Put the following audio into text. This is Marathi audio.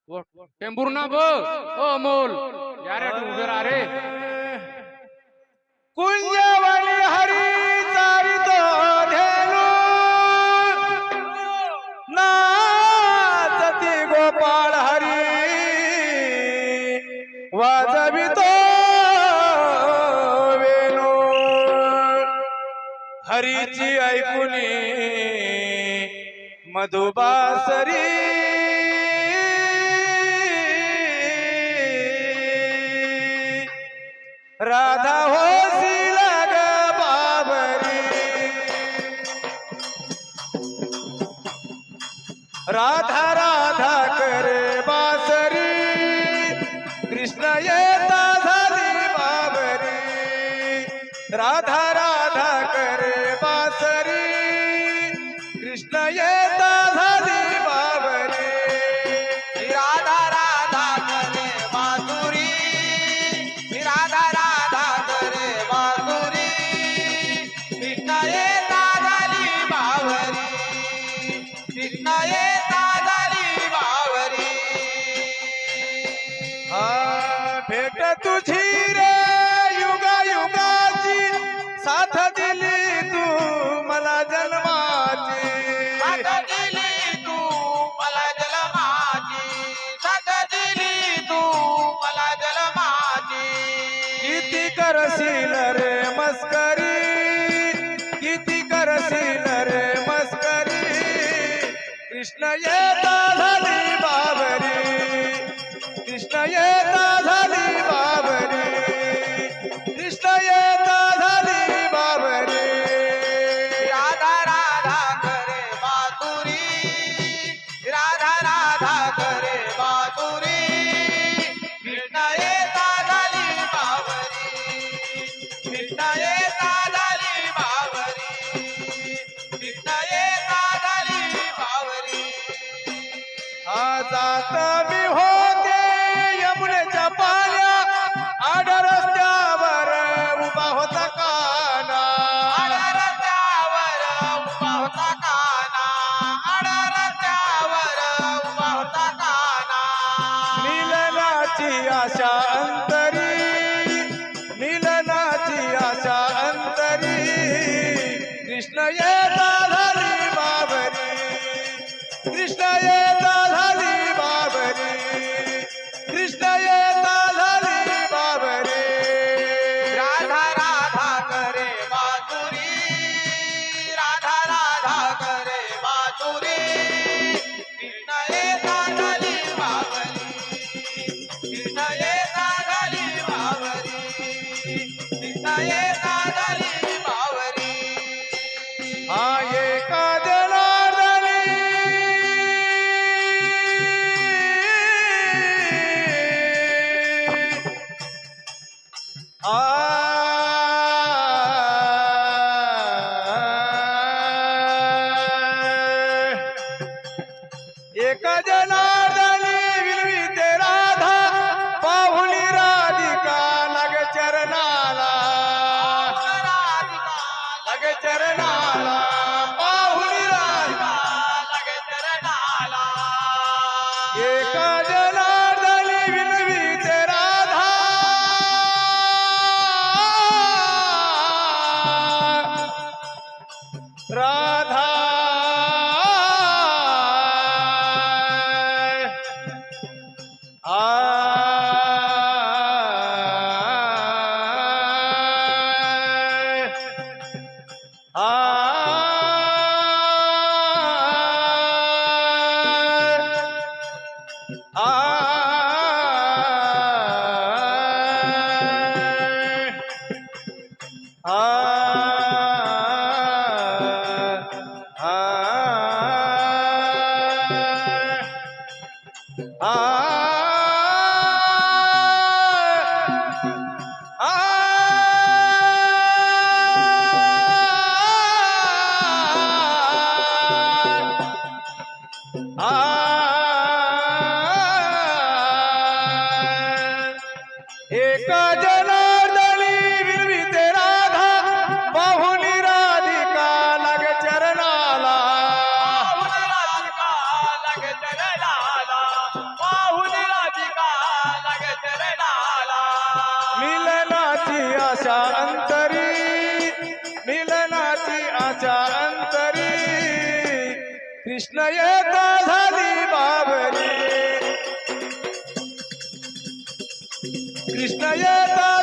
टेंबूर ना बो ओ अमोल यार तू उभे राहा रे कुंजवली हरी चारितो धेनु नाचती गोपाळ हरी वाजवितो वेणू हरीची ऐकुनी मधुबासरी राधा होसी लग बाबरी राधा राधा करे बासरी कृष्ण येता झाली बाबरी राधा राधा करे बासरी कृष्ण येता झाली बाबरी राधा राधा करे माधुरी राधा राधा करे माधुरी कृष्ण येता झाली बावरी कृष्ण येता झाली बावरी हा भेट तुझी रे युगा युगाची साथ दिली तू मला जन्माची साथ दिली तू मला जन्माची साथ दिली तू मला जन्माची किती करशील रे मस्करी किती करशील रे मस्करी कृष्ण येता झाली बाबरी कृष्ण येता झाली बाबरी कृष्ण येता झाली बाबरी राधा राधा करे माधुरी राधा राधा करे माधुरी कृष्ण येता झाली बावरी कृष्ण येता झाली बावरी कृष्ण येता झाली बावरी हा जात मी होते यमुनेच्या पाल्या आड रस्त्यावर उभा होता काना आडरत्यावर उभा होता काना आडरत्यावर उभा होता काना मिलनाची आशा अंतरी मिलनाची आशा अंतरी कृष्ण येता झाली बाबरी कृष्ण येता झाली बाबरी कृष्ण येता झाली बाबरी राधा राधा करे माधुरी राधा राधा करे माधुरी कृष्ण येता झाली बावरी कृष्ण येता झाली बावरी कृष्ण येता झाली बावरी हा एका जनार्दनी एका जनार्दनी विलविते राधा पाहुली राधिका लग चरणाला राधिका लग चरणाला पाहुली राधिका लगे चरणाला एका जनार्दनी विलविते राधा राधा एक जनार्दनी विलविते राधा पाहुली राधिका लग चरणाला राधिका लगे चरणाला कृष्ण येता झाली बाबरी कृष्ण येता